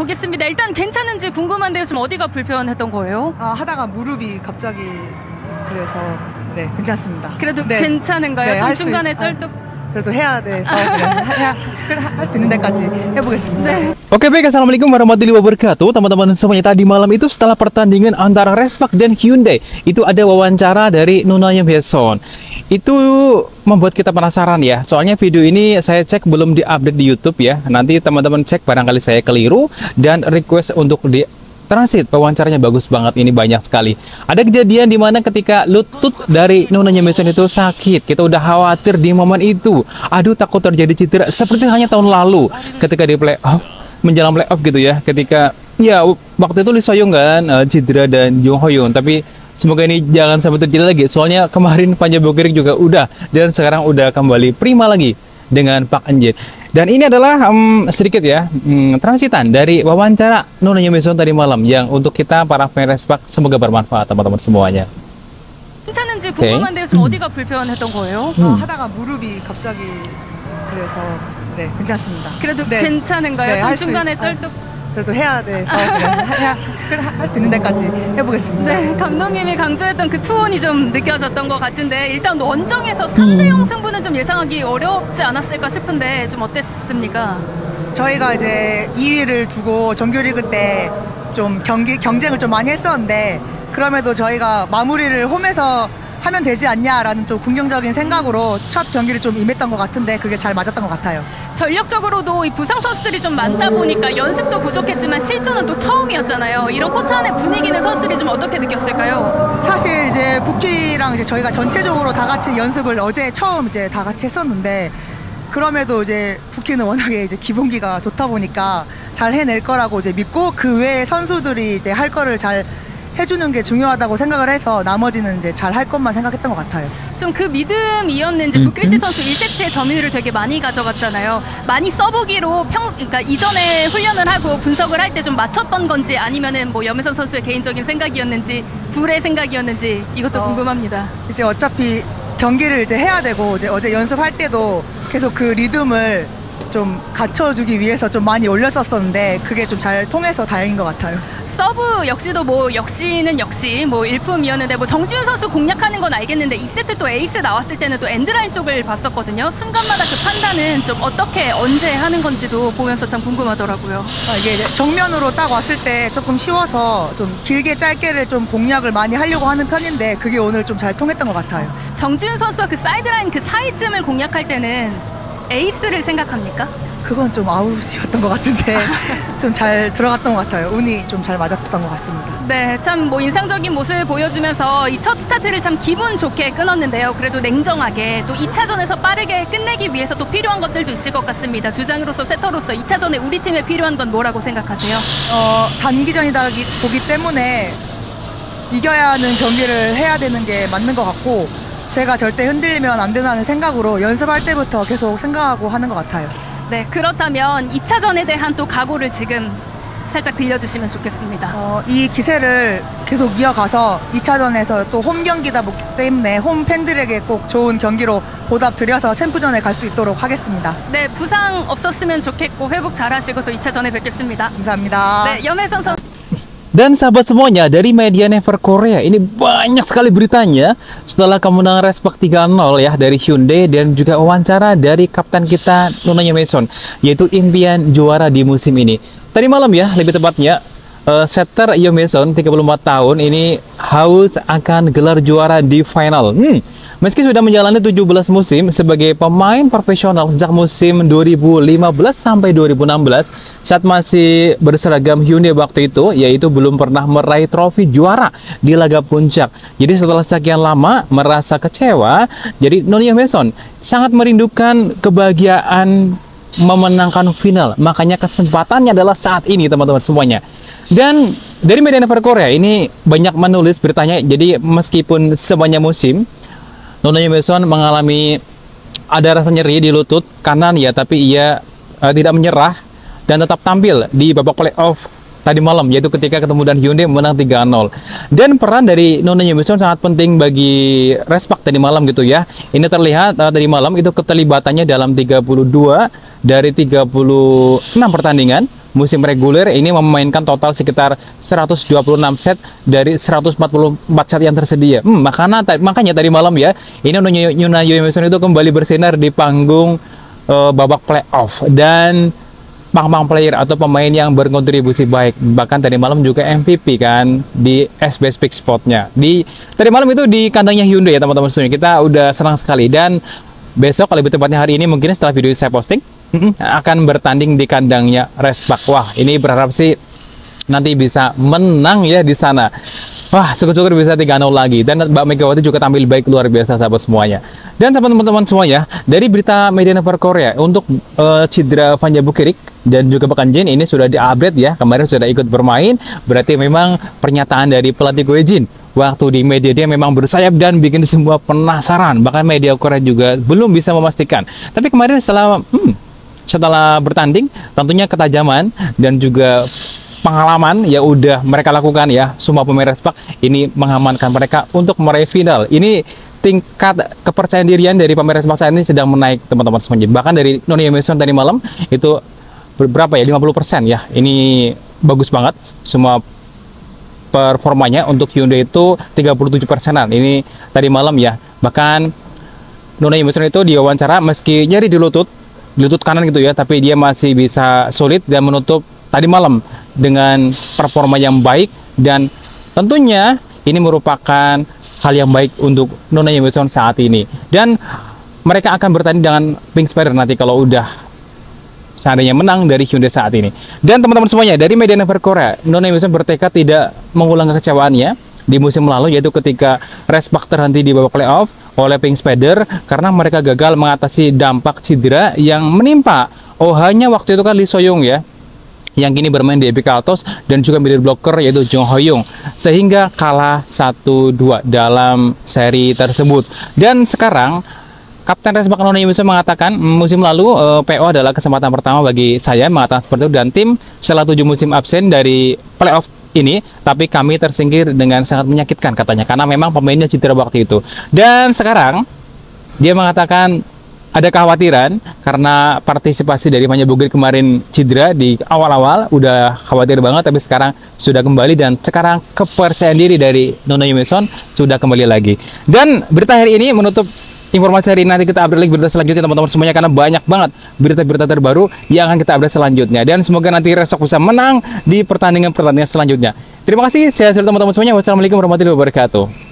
보겠습니다. 일단 괜찮은지 궁금한데요. 좀 어디가 불편했던 거예요? 하다가 무릎이 갑자기 그래서 네, 괜찮습니다. 그래도 네. 괜찮은가요? 네, 좀 중간에 쩔뚝. 그래도 해야 돼서 할 수 있는 데까지 해보겠습니다. 네. Oke baik, Assalamualaikum warahmatullahi wabarakatuh teman-teman semuanya. Tadi malam itu setelah pertandingan antara Respak dan Hyundai, itu ada wawancara dari Nona Yeon. Itu membuat kita penasaran ya. Soalnya video ini saya cek belum diupdate di YouTube ya. Nanti teman-teman cek barangkali saya keliru dan request untuk di transit. Wawancaranya bagus banget, ini banyak sekali. Ada kejadian di mana ketika lutut dari Nona Yeon itu sakit. Kita udah khawatir di momen itu. Aduh, takut terjadi cedera seperti hanya tahun lalu ketika di playoff, menjelang playoff gitu ya. Ketika ya waktu itu Lee So-young kan cedera dan Jung Ho-yoon, tapi semoga ini jangan sampai terjadi lagi. Soalnya kemarin Pan Jae-bokik juga udah, dan sekarang udah kembali prima lagi dengan Park Eun-jin. Dan ini adalah sedikit ya transitan dari wawancara Nona Yeon tadi malam yang untuk kita para fans Respak semoga bermanfaat teman-teman semuanya. 괜찮은지 궁금한데요. 좀 어디가 불편했던 거예요? 하다가 무릎이 갑자기 그래서 네, 괜찮습니다. 그래도 네. 괜찮은가요? 네, 좀 할수 중간에 있- 쩔뚝. 그래도 해야 돼서 할 수 있는 데까지 해보겠습니다. 네, 감독님이 강조했던 그 투혼이 좀 느껴졌던 것 같은데 일단 원정에서 3대0 승부는 좀 예상하기 어렵지 않았을까 싶은데 좀 어땠습니까? 저희가 이제 2위를 두고 정규리그 때 좀 경쟁을 좀 많이 했었는데 그럼에도 저희가 마무리를 홈에서 하면 되지 않냐라는 좀 긍정적인 생각으로 첫 경기를 좀 임했던 것 같은데 그게 잘 맞았던 것 같아요. 전력적으로도 이 부상 선수들이 좀 많다 보니까 연습도 부족했지만 실전은 또 처음이었잖아요. 이런 코트 안의 분위기는 선수들이 좀 어떻게 느꼈을까요? 사실 이제 부키랑 이제 저희가 전체적으로 다 같이 연습을 어제 처음 이제 다 같이 했었는데 그럼에도 이제 부키는 워낙에 이제 기본기가 좋다 보니까 잘 해낼 거라고 이제 믿고 그 외에 선수들이 이제 할 거를 잘 해주는 게 중요하다고 생각을 해서 나머지는 이제 잘 할 것만 생각했던 것 같아요. 좀 그 믿음이었는지 북길지 선수 1세트의 점유율을 되게 많이 가져갔잖아요. 많이 써보기로 그러니까 이전에 훈련을 하고 분석을 할 때 좀 맞췄던 건지 아니면은 뭐 염혜선 선수의 개인적인 생각이었는지 둘의 생각이었는지 이것도 궁금합니다. 이제 어차피 경기를 이제 해야 되고 이제 어제 연습할 때도 계속 그 리듬을 좀 갖춰주기 위해서 좀 많이 올렸었었는데 그게 좀 잘 통해서 다행인 것 같아요. 서브 역시도 뭐 역시는 역시 뭐 일품이었는데 뭐 정지훈 선수 공략하는 건 알겠는데 2세트 또 에이스 나왔을 때는 또 엔드라인 쪽을 봤었거든요. 순간마다 그 판단은 좀 어떻게 언제 하는 건지도 보면서 참 궁금하더라고요. 이게 이제 정면으로 딱 왔을 때 조금 쉬워서 좀 길게 짧게를 좀 공략을 많이 하려고 하는 편인데 그게 오늘 좀 잘 통했던 것 같아요. 정지훈 선수가 그 사이드라인 그 사이쯤을 공략할 때는 에이스를 생각합니까? 그건 좀 아웃이었던 것 같은데 좀 잘 들어갔던 것 같아요. 운이 좀 잘 맞았던 것 같습니다. 네, 참 뭐 인상적인 모습을 보여주면서 이 첫 스타트를 참 기분 좋게 끊었는데요. 그래도 냉정하게 또 2차전에서 빠르게 끝내기 위해서 또 필요한 것들도 있을 것 같습니다. 주장으로서 세터로서 2차전에 우리 팀에 필요한 건 뭐라고 생각하세요? 단기전이다 보기 때문에 이겨야 하는 경기를 해야 되는 게 맞는 것 같고 제가 절대 흔들리면 안 된다는 생각으로 연습할 때부터 계속 생각하고 하는 것 같아요. 네, 그렇다면 2차전에 대한 또 각오를 지금 살짝 들려주시면 좋겠습니다. 이 기세를 계속 이어가서 2차전에서 또 홈 경기다 보기 때문에 홈 팬들에게 꼭 좋은 경기로 보답 드려서 챔프전에 갈 수 있도록 하겠습니다. 네, 부상 없었으면 좋겠고 회복 잘하시고 또 2차전에 뵙겠습니다. 감사합니다. 네, 염혜선 선수. Dan sahabat semuanya, dari media Never Korea ini banyak sekali beritanya setelah kemenangan Respak 3-0 ya dari Hyundai dan juga wawancara dari kapten kita Nona Yeon, yaitu impian juara di musim ini. Tadi malam ya, lebih tepatnya setter Yeon 34 tahun ini haus akan gelar juara di final. Meski sudah menjalani 17 musim sebagai pemain profesional sejak musim 2015 sampai 2016 saat masih berseragam Hyundai waktu itu, yaitu belum pernah meraih trofi juara di laga puncak. Jadi setelah sekian lama merasa kecewa, jadi Nona Yeon sangat merindukan kebahagiaan memenangkan final. Makanya kesempatannya adalah saat ini teman-teman semuanya. Dan dari media Never Korea ini banyak menulis beritanya, jadi meskipun sebanyak musim Nona Yeon mengalami ada rasa nyeri di lutut kanan ya, tapi ia tidak menyerah dan tetap tampil di babak playoff tadi malam, yaitu ketika ketemu dan Hyundai menang 3-0. Dan peran dari Nona Yeon sangat penting bagi Respak tadi malam gitu ya. Ini terlihat tadi malam itu keterlibatannya dalam 32 dari 36 pertandingan musim reguler ini memainkan total sekitar 126 set dari 144 set yang tersedia. Makanya tadi malam ya, ini Nona Yomison itu kembali bersinar di panggung babak playoff dan pang player atau pemain yang berkontribusi baik. Bahkan tadi malam juga MVP kan di SBS Big Spotnya. Tadi malam itu di kandangnya Hyundai ya teman-teman semuanya. Kita udah senang sekali dan besok, lebih tepatnya hari ini mungkin setelah video saya posting, akan bertanding di kandangnya Respak. Wah, ini berharap sih nanti bisa menang ya di sana. Wah, syukur-syukur bisa 3-0 lagi. Dan Mbak Megawati juga tampil baik luar biasa sahabat semuanya. Dan sahabat teman-teman semuanya, dari berita Media Network Korea untuk cedera Vanja Bukirik dan juga Bakan Jin ini sudah di-update ya. Kemarin sudah ikut bermain, berarti memang pernyataan dari pelatih Go Jin waktu di media dia memang bersayap dan bikin semua penasaran. Bahkan media Korea juga belum bisa memastikan. Tapi kemarin setelah bertanding, tentunya ketajaman dan juga pengalaman ya udah mereka lakukan ya, semua pemain Respak ini mengamankan mereka untuk meraih final. Ini tingkat kepercayaan dirian dari pemain Respak saat ini sedang menaik teman-teman semuanya. Bahkan dari Nona Yomison tadi malam itu berapa ya, 50% ya, ini bagus banget semua performanya. Untuk Hyundai itu 37%an ini tadi malam ya. Bahkan Nona Yomison itu diwawancara meski nyeri di lutut kanan gitu ya, tapi dia masih bisa solid dan menutup tadi malam dengan performa yang baik. Dan tentunya ini merupakan hal yang baik untuk Nona Yomison saat ini. Dan mereka akan bertanding dengan Pink Spider nanti kalau udah seandainya menang dari Hyundai saat ini. Dan teman-teman semuanya, dari Media Network Korea, Nona Yomison bertekad tidak mengulang kekecewaannya di musim lalu, yaitu ketika Respak terhenti di babak playoff oleh Pink Spider karena mereka gagal mengatasi dampak cedera yang menimpa hanya waktu itu kan Lee Soyoung ya, yang kini bermain di Epic Altos, dan juga middle blocker yaitu Jung Hoyoung, sehingga kalah 1-2 dalam seri tersebut. Dan sekarang Kapten Respak Nona Yomison mengatakan musim lalu PO adalah kesempatan pertama bagi saya, mengatakan seperti itu, dan tim setelah 7 musim absen dari playoff ini, tapi kami tersingkir dengan sangat menyakitkan katanya, karena memang pemainnya cedera waktu itu. Dan sekarang dia mengatakan ada kekhawatiran karena partisipasi dari Vanja Bukirik kemarin cedera di awal-awal, udah khawatir banget, tapi sekarang sudah kembali dan sekarang kepercayaan diri dari Nona Yomison sudah kembali lagi. Dan berita hari ini menutup informasi hari ini. Nanti kita update lagi berita selanjutnya teman-teman semuanya, karena banyak banget berita-berita terbaru yang akan kita update selanjutnya. Dan semoga nanti Respak bisa menang di pertandingan selanjutnya. Terima kasih, saya teman-teman semuanya. Wassalamualaikum warahmatullahi wabarakatuh.